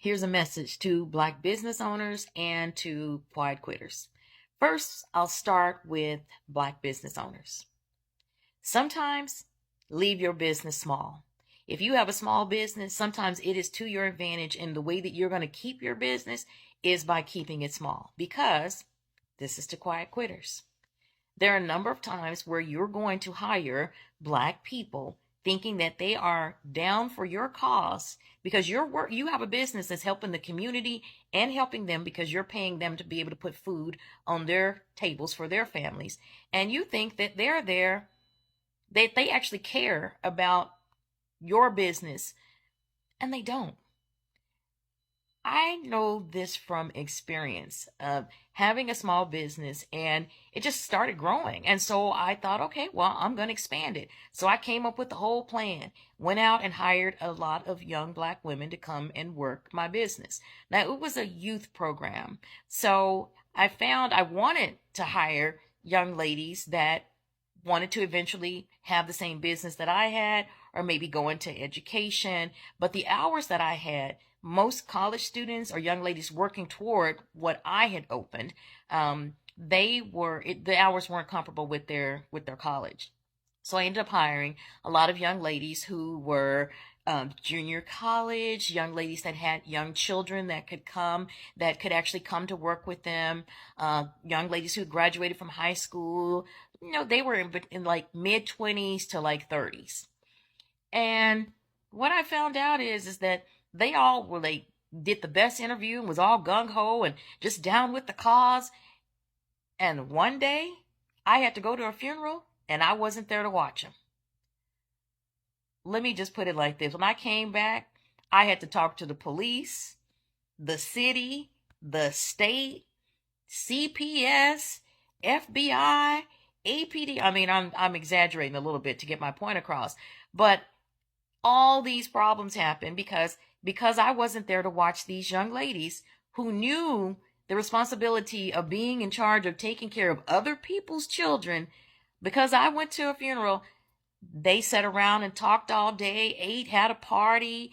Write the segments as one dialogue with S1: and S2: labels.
S1: Here's a message to Black business owners and to quiet quitters. First, I'll start with Black business owners. Sometimes leave your business small. If you have a small business, sometimes it is to your advantage, and the way that you're going to keep your business is by keeping it small, because this is to quiet quitters. There are a number of times where you're going to hire Black people thinking that they are down for your cause because you have a business that's helping the community and helping them because you're paying them to be able to put food on their tables for their families. And you think that they're there, that they actually care about your business, and they don't. I know this from experience of having a small business, and it just started growing. And so I thought, okay, well, I'm going to expand it. So I came up with the whole plan, went out and hired a lot of young Black women to come and work my business. Now, it was a youth program. So I found I wanted to hire young ladies that wanted to eventually have the same business that I had, or maybe go into education. But the hours that I had, most college students or young ladies working toward what I had opened, the hours weren't comparable with their college. So I ended up hiring a lot of young ladies who were junior college, young ladies that had young children that could actually come to work with them, young ladies who graduated from high school. They were in like mid 20s to like 30s. And what I found out is that they did the best interview and was all gung ho and just down with the cause. And one day I had to go to a funeral and I wasn't there to watch them. Let me just put it like this. When I came back, I had to talk to the police, the city, the state, CPS, FBI, APD. I mean, I'm exaggerating a little bit to get my point across, but all these problems happened because I wasn't there to watch these young ladies who knew the responsibility of being in charge of taking care of other people's children. Because I went to a funeral, they sat around and talked all day, ate, had a party,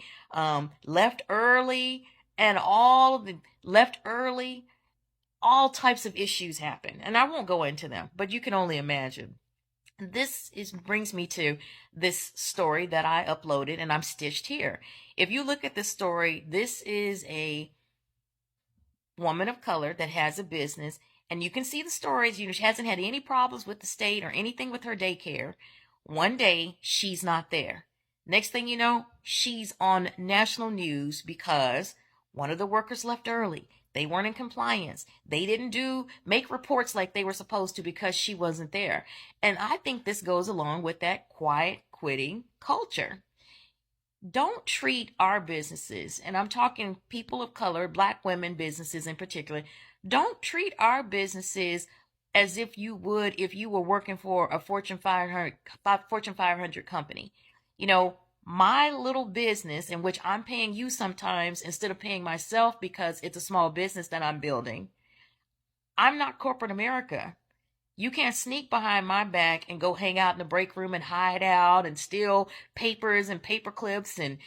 S1: left early, and left early. All types of issues happen, and I won't go into them, but you can only imagine. This brings me to this story that I uploaded, and I'm stitched here. If you look at this story, this is a woman of color that has a business, and you can see the stories. She hasn't had any problems with the state or anything with her daycare. One day, she's not there. Next thing you know, she's on national news because one of the workers left early. They weren't in compliance. They didn't make reports like they were supposed to because she wasn't there. And I think this goes along with that quiet quitting culture. Don't treat our businesses, and I'm talking people of color, Black women businesses in particular, don't treat our businesses as if you would if you were working for a Fortune 500 company. My little business, in which I'm paying you sometimes instead of paying myself because it's a small business that I'm building, I'm not corporate America. You can't sneak behind my back and go hang out in the break room and hide out and steal papers and paper clips and,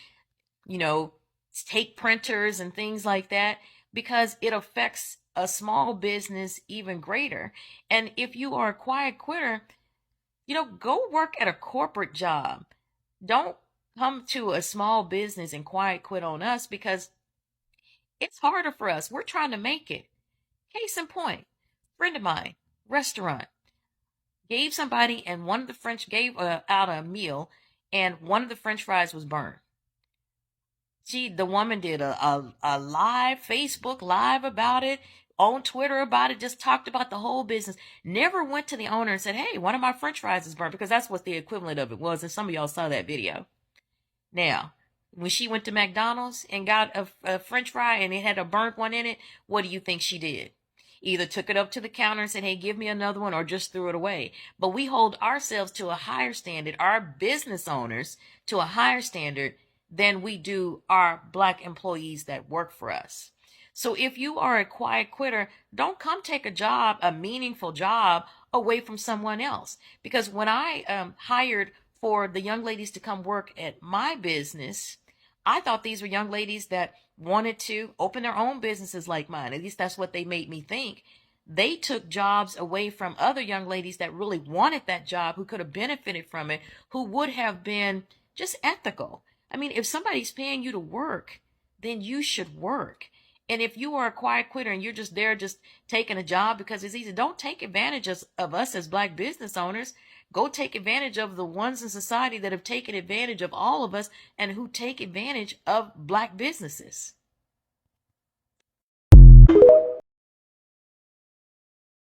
S1: take printers and things like that, because it affects a small business even greater. And if you are a quiet quitter, go work at a corporate job. Don't come to a small business and quiet quit on us, because it's harder for us. We're trying to make it. Case in point, friend of mine, restaurant, gave somebody, and one of the French gave out a meal, and one of the French fries was burned. The woman did a live Facebook live about it, on Twitter about it, just talked about the whole business. Never went to the owner and said, hey, one of my French fries is burned, because that's what the equivalent of it was. And some of y'all saw that video. Now, when she went to McDonald's and got a French fry and it had a burnt one in it, what do you think she did? Either took it up to the counter and said, hey, give me another one, or just threw it away. But we hold ourselves to a higher standard, our business owners to a higher standard than we do our Black employees that work for us. So if you are a quiet quitter, don't come take a meaningful job away from someone else. Because when I hired for the young ladies to come work at my business, I thought these were young ladies that wanted to open their own businesses like mine. At least that's what they made me think. They took jobs away from other young ladies that really wanted that job, who could have benefited from it, who would have been just ethical. I mean, if somebody's paying you to work, then you should work. And if you are a quiet quitter and you're just there just taking a job because it's easy, don't take advantage of us as black business owners. Go take advantage of the ones in society that have taken advantage of all of us and who take advantage of black businesses.